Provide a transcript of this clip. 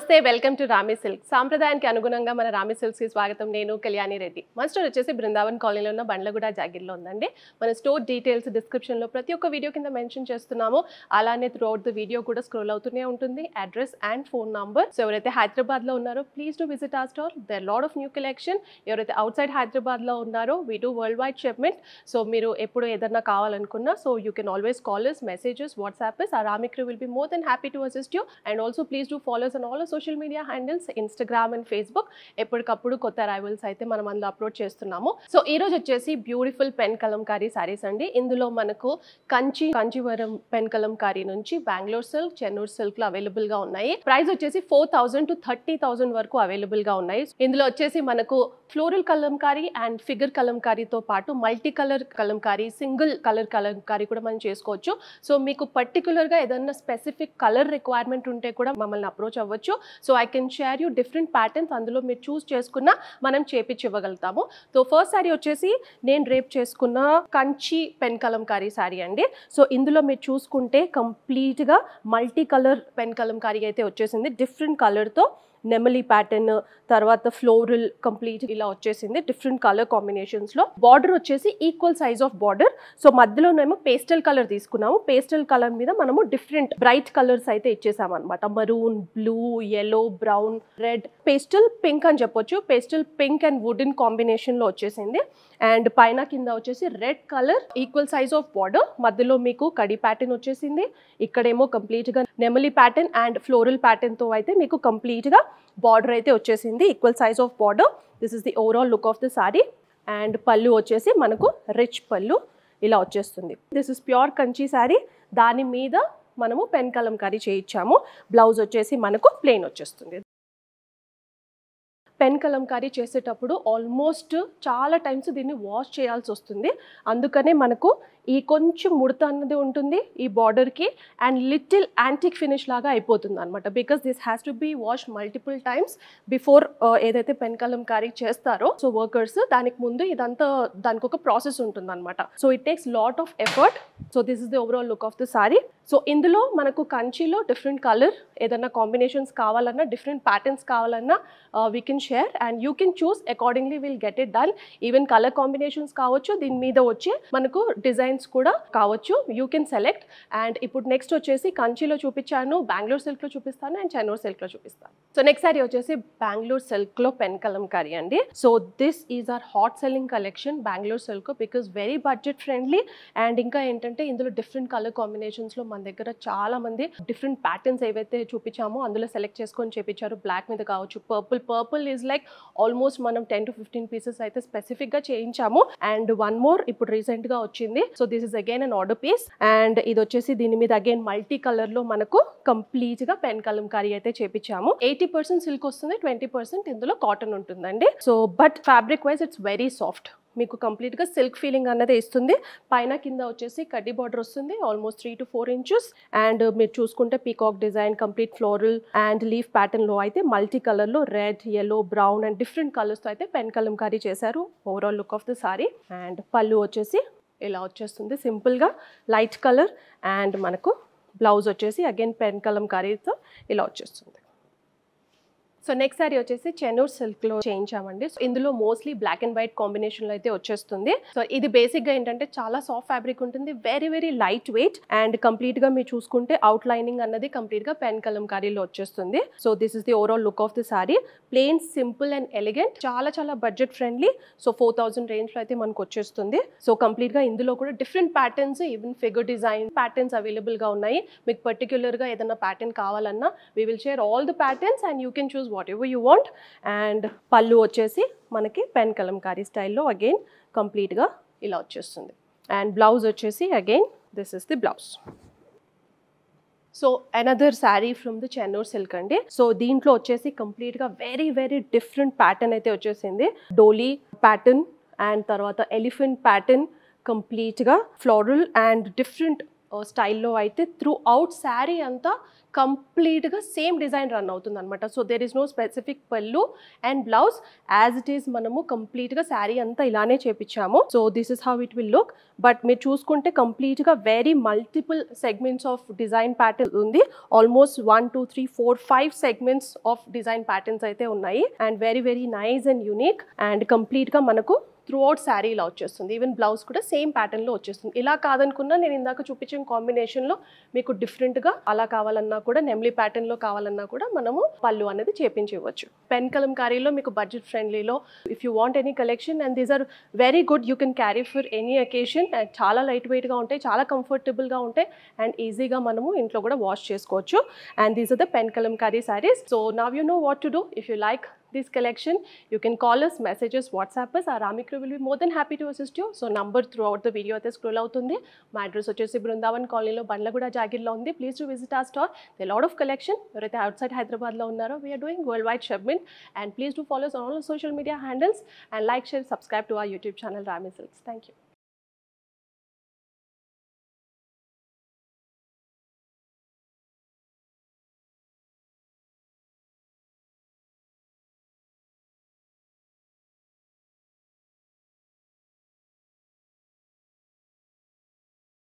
నమస్తే welcome to Rami silk. సాంప్రదాయానికి అనుగుణంగా మన రామి సిల్క్స్ కి స్వాగతం. నేను కళ్యాణి రెడ్డి. మన స్టోర్ వచ్చేసి బృందావన్ కాలనీలో ఉన్న బండ్లగూడ జాగిర్లో ఉందండి. మన స్టోర్ డీటెయిల్స్ డిస్క్రిప్షన్ లో ప్రతి ఒక్క వీడియో కింద మెన్షన్ చేస్తున్నాము. అలానే త్రూ అవుట్ ద వీడియో కూడా స్క్రోల్ అవుతూనే ఉంటుంది. Address and phone number. So ఎవరైతే హైదరాబాద్ లో ఉన్నారో please do visit our store. There lot of new collection. ఎవరైతే అవుట్ సైడ్ హైదరాబాద్ లో ఉన్నారో we do worldwide shipment. So మీరు ఎప్పుడు ఏదైనా కావాలనుకున్నా so you can always call us, messages, WhatsApp us. Our Rami crew will be more than happy to assist you. And also please do follow us on all our social media handles, Instagram and Facebook. ఎప్పటికప్పుడు కొత్త arrivals అయితే మనం అందులో upload చేస్తున్నాము. So ఈ రోజు వచ్చేసి beautiful pen Kalamkari saris అండి. ఇందులో మనకు కంచివరం పెన్ కలంకారీ నుంచి బెంగళూరు సిల్క్, చెన్నూరు సిల్క్ లో అవైలబుల్ గా ఉన్నాయి. ప్రైస్ వచ్చేసి 4,000 to 30,000 వరకు అవైలబుల్ గా ఉన్నాయి. ఇందులో వచ్చేసి మనకు ఫ్లోరల్ కలంకారీ అండ్ ఫిగర్ కలంకారీతో పాటు multi colour Kalamkari, single colour Kalamkari కూడా మనం చేసుకోవచ్చు. సో మీకు పర్టికులర్ గా ఏదైనా స్పెసిఫిక్ కలర్ రిక్వైర్మెంట్ ఉంటే కూడా మమ్మల్ని అప్రోచ్ అవ్వచ్చు. So I can share you different patterns. అందులో మీరు చూస్ చేసుకున్న మనం చేపించి ఇవ్వగలుగుతాము. సో ఫస్ట్ సారీ వచ్చేసి నేను రేప్ చేసుకున్న కంచి పెన్ కలంకారీ సారీ అండి. సో ఇందులో మీరు చూసుకుంటే కంప్లీట్ గా మల్టీ కలర్ పెన్ కలంకారీ అయితే వచ్చేసింది. డిఫరెంట్ కలర్ తో నెమలి ప్యాటర్న్, తర్వాత ఫ్లోరల్ కంప్లీట్ ఇలా వచ్చేసింది డిఫరెంట్ కలర్ కాంబినేషన్స్ లో. బార్డర్ వచ్చేసి equal size of border. So మధ్యలోనేమో పేస్టల్ కలర్ తీసుకున్నాము. పేస్టల్ కలర్ మీద మనము డిఫరెంట్ బ్రైట్ కలర్స్ అయితే ఇచ్చేసాము అనమాట. Maroon, blue, yellow, brown, red, pastel pink అని చెప్పొచ్చు. Pastel pink and wooden combination లో వచ్చేసింది. అండ్ పైన కింద వచ్చేసి red colour equal size of border. మధ్యలో మీకు కడి ప్యాటర్న్ వచ్చేసింది. ఇక్కడేమో కంప్లీట్ గా నెమలి ప్యాటర్న్ అండ్ ఫ్లోరల్ ప్యాటర్న్ తో అయితే మీకు కంప్లీట్ గా బార్డర్ అయితే వచ్చేసింది. Equal size of border. This is the overall look of the sari. And పళ్ళు వచ్చేసి మనకు రిచ్ పళ్ళు ఇలా వచ్చేస్తుంది. This is pure Kanchi sorry. దాని మీద మనము పెన్ కలంకారీ చేయించాము. బ్లౌజ్ వచ్చేసి మనకు ప్లెయిన్ వచ్చేస్తుంది. పెన్ కలంకారీ చేసేటప్పుడు ఆల్మోస్ట్ చాలా టైమ్స్ దీన్ని వాష్ చేయాల్సి వస్తుంది. అందుకనే మనకు ఈ కొంచెం ముడత అన్నది ఉంటుంది ఈ బార్డర్కి. అండ్ లిటిల్ యాంటిక్ ఫినిష్ లాగా అయిపోతుంది అనమాట. Because this has to be wash multiple times before ఏదైతే పెన్ కలంకారీ చేస్తారో సో వర్కర్స్, దానికి ముందు ఇదంతా దానికి ఒక ప్రాసెస్ ఉంటుంది అనమాట. So it takes lot of effort. So this is the overall look of the sorry. So ఇందులో మనకు కంచిలో డిఫరెంట్ కలర్ ఏదైనా కాంబినేషన్స్ కావాలన్నా, డిఫరెంట్ ప్యాటర్న్స్ కావాలన్నా we can share and you can choose accordingly will get it done. Even colour combinations కావచ్చు, దీని మీద వచ్చి మనకు డిజైన్స్ కూడా కావచ్చు. You can select. అండ్ ఇప్పుడు నెక్స్ట్ వచ్చేసి కంచిలో చూపించాను, బెంగళూరు సిల్క్ లో చూపిస్తాను అండ్ చెన్నూరు సిల్క్ లో చూపిస్తాను. సో నెక్స్ట్ సారీ వచ్చేసి బెంగళూరు సిల్క్ లో పెన్ కలంకారీ అండి. So this is or hot selling collection Bengaluru silk because very budget friendly. And ఇంకా ఏంటంటే ఇందులో డిఫరెంట్ కలర్ కాంబినేషన్స్ లో మన దగ్గర చాలా మంది డిఫరెంట్ ప్యాటర్న్స్ ఏవైతే చూపించామో అందులో సెలెక్ట్ చేసుకొని చేపించారు. బ్లాక్ మీద కావచ్చు, పర్పుల్ ఈజ్ లైక్ ఆల్మోస్ట్ మనం 10 to 15 పీసెస్ అయితే స్పెసిఫిక్ గా చేయించాము. అండ్ వన్ మోర్ ఇప్పుడు రీసెంట్ గా వచ్చింది. So this is again an order piece. And ఇది వచ్చేసి దీని మీద అగైన్ మల్టీ కలర్ లో మనకు కంప్లీట్ గా పెన్ కలంకారీ అయితే చేపించాము. 80% సిల్క్ వస్తుంది, 20% ఇందులో కాటన్ ఉంటుందండి. So but fabric wise it's very soft. మీకు కంప్లీట్ గా సిల్క్ ఫీలింగ్ అన్నది ఇస్తుంది. పైన కింద వచ్చేసి కడ్డీ బార్డర్ వస్తుంది ఆల్మోస్ట్ 3 to 4 inches. అండ్ మీరు చూసుకుంటే peacock design, complete floral and leaf pattern లో అయితే మల్టీ కలర్ లో red, yellow, brown and different colours తో అయితే పెన్ కలంకారీ చేశారు. Overall look of the sari. And పళ్ళు వచ్చేసి ఇలా వచ్చేస్తుంది సింపుల్ గా లైట్ కలర్. అండ్ మనకు బ్లౌజ్ వచ్చేసి అగైన్ పెన్ కలంకారీతో ఇలా వచ్చేస్తుంది. సో నెక్స్ట్ సారీ వచ్చేసి చెన్నూరు సిల్క్ లో చేయించామండి. సో ఇందులో mostly black and white combination లో అయితే వచ్చేస్తుంది. సో ఇది బేసిక్ గా ఏంటంటే చాలా సాఫ్ట్ ఫ్యాబ్రిక్ ఉంటుంది, very light weight. And complete గా మీరు చూసుకుంటే అవుట్ లైనింగ్ అన్నది కంప్లీట్ గా పెన్ కలంకారీలో వచ్చేస్తుంది. So this is the overall look of the sorry. Plain, simple and elegant. చాలా బడ్జెట్ ఫ్రెండ్లీ. సో 4,000 రేంజ్ లో అయితే మనకు వచ్చేస్తుంది. సో కంప్లీట్ గా ఇందులో కూడా different patterns, even figure design patterns available గా ఉన్నాయి. మీకు పర్టికులర్ గా ఏదైనా ప్యాటర్న్ కావాలన్నా we will share all the patterns and you can choose whatever you want. And పళ్ళు వచ్చేసి మనకి పెన్ కలంకారీ స్టైల్లో అగైన్ కంప్లీట్ గా ఇలా వచ్చేస్తుంది. అండ్ బ్లౌజ్ వచ్చేసి again this is the blouse. So another sari from the Chennur silk అండి. సో దీంట్లో వచ్చేసి కంప్లీట్ గా వెరీ డిఫరెంట్ ప్యాటర్న్ అయితే వచ్చేసింది. డోలీ ప్యాటర్న్ అండ్ తర్వాత ఎలిఫెంట్ ప్యాటర్న్, కంప్లీట్ గా ఫ్లోరల్ అండ్ డిఫరెంట్ స్టైల్లో అయితే త్రూ అవుట్ శారీ అంతా కంప్లీట్గా సేమ్ డిజైన్ రన్ అవుతుంది అనమాట. So there is no specific pallu and blouse, as it is మనము కంప్లీట్గా శారీ అంతా ఇలానే చేపించాము. So this is how it will look. But మీరు చూసుకుంటే కంప్లీట్గా very multiple segments of design pattern ఉంది. Almost 1 2 3 4 5 segments of design patterns అయితే ఉన్నాయి. And very very nice and unique. And కంప్లీట్గా మనకు త్రూ అవుట్ శారీ ఇలా వచ్చేస్తుంది. ఈవెన్ బ్లౌజ్ కూడా సేమ్ ప్యాటర్న్లో వచ్చేస్తుంది. ఇలా కాదనుకున్నా నేను ఇందాక చూపించిన కాంబినేషన్లో మీకు డిఫరెంట్గా అలా కావాలన్నా కూడా, నెమ్లీ ప్యాటర్న్లో కావాలన్నా కూడా మనము పళ్ళు అనేది చేపించవచ్చు. పెన్ కలంకారీలో మీకు బడ్జెట్ ఫ్రెండ్లీలో if you want any collection, and these are very good, you can carry for any occasion. And చాలా లైట్ వెయిట్గా ఉంటాయి, చాలా కంఫర్టబుల్గా ఉంటాయి, అండ్ ఈజీగా మనము ఇంట్లో కూడా వాష్ చేసుకోవచ్చు. And these are the pen kalamkari sarees. So now you know what to do. If you like this collection, you can call us, message us, WhatsApp us. Our Ramikru will be more than happy to assist you. So number throughout the video అయితే scroll అవుతుంది. My address వచ్చేసి బృందావన్ కాలనీలో బండ్లగూడ జాగిర్లో ఉంది. Please do visit our store. There are a lot of collection. ఎవరైతే outside హైదరాబాద్లో ఉన్నారో, we are doing worldwide shipment. And please do follow us on all social media handles and like, share, subscribe to our YouTube channel Rami Silks. Thank you.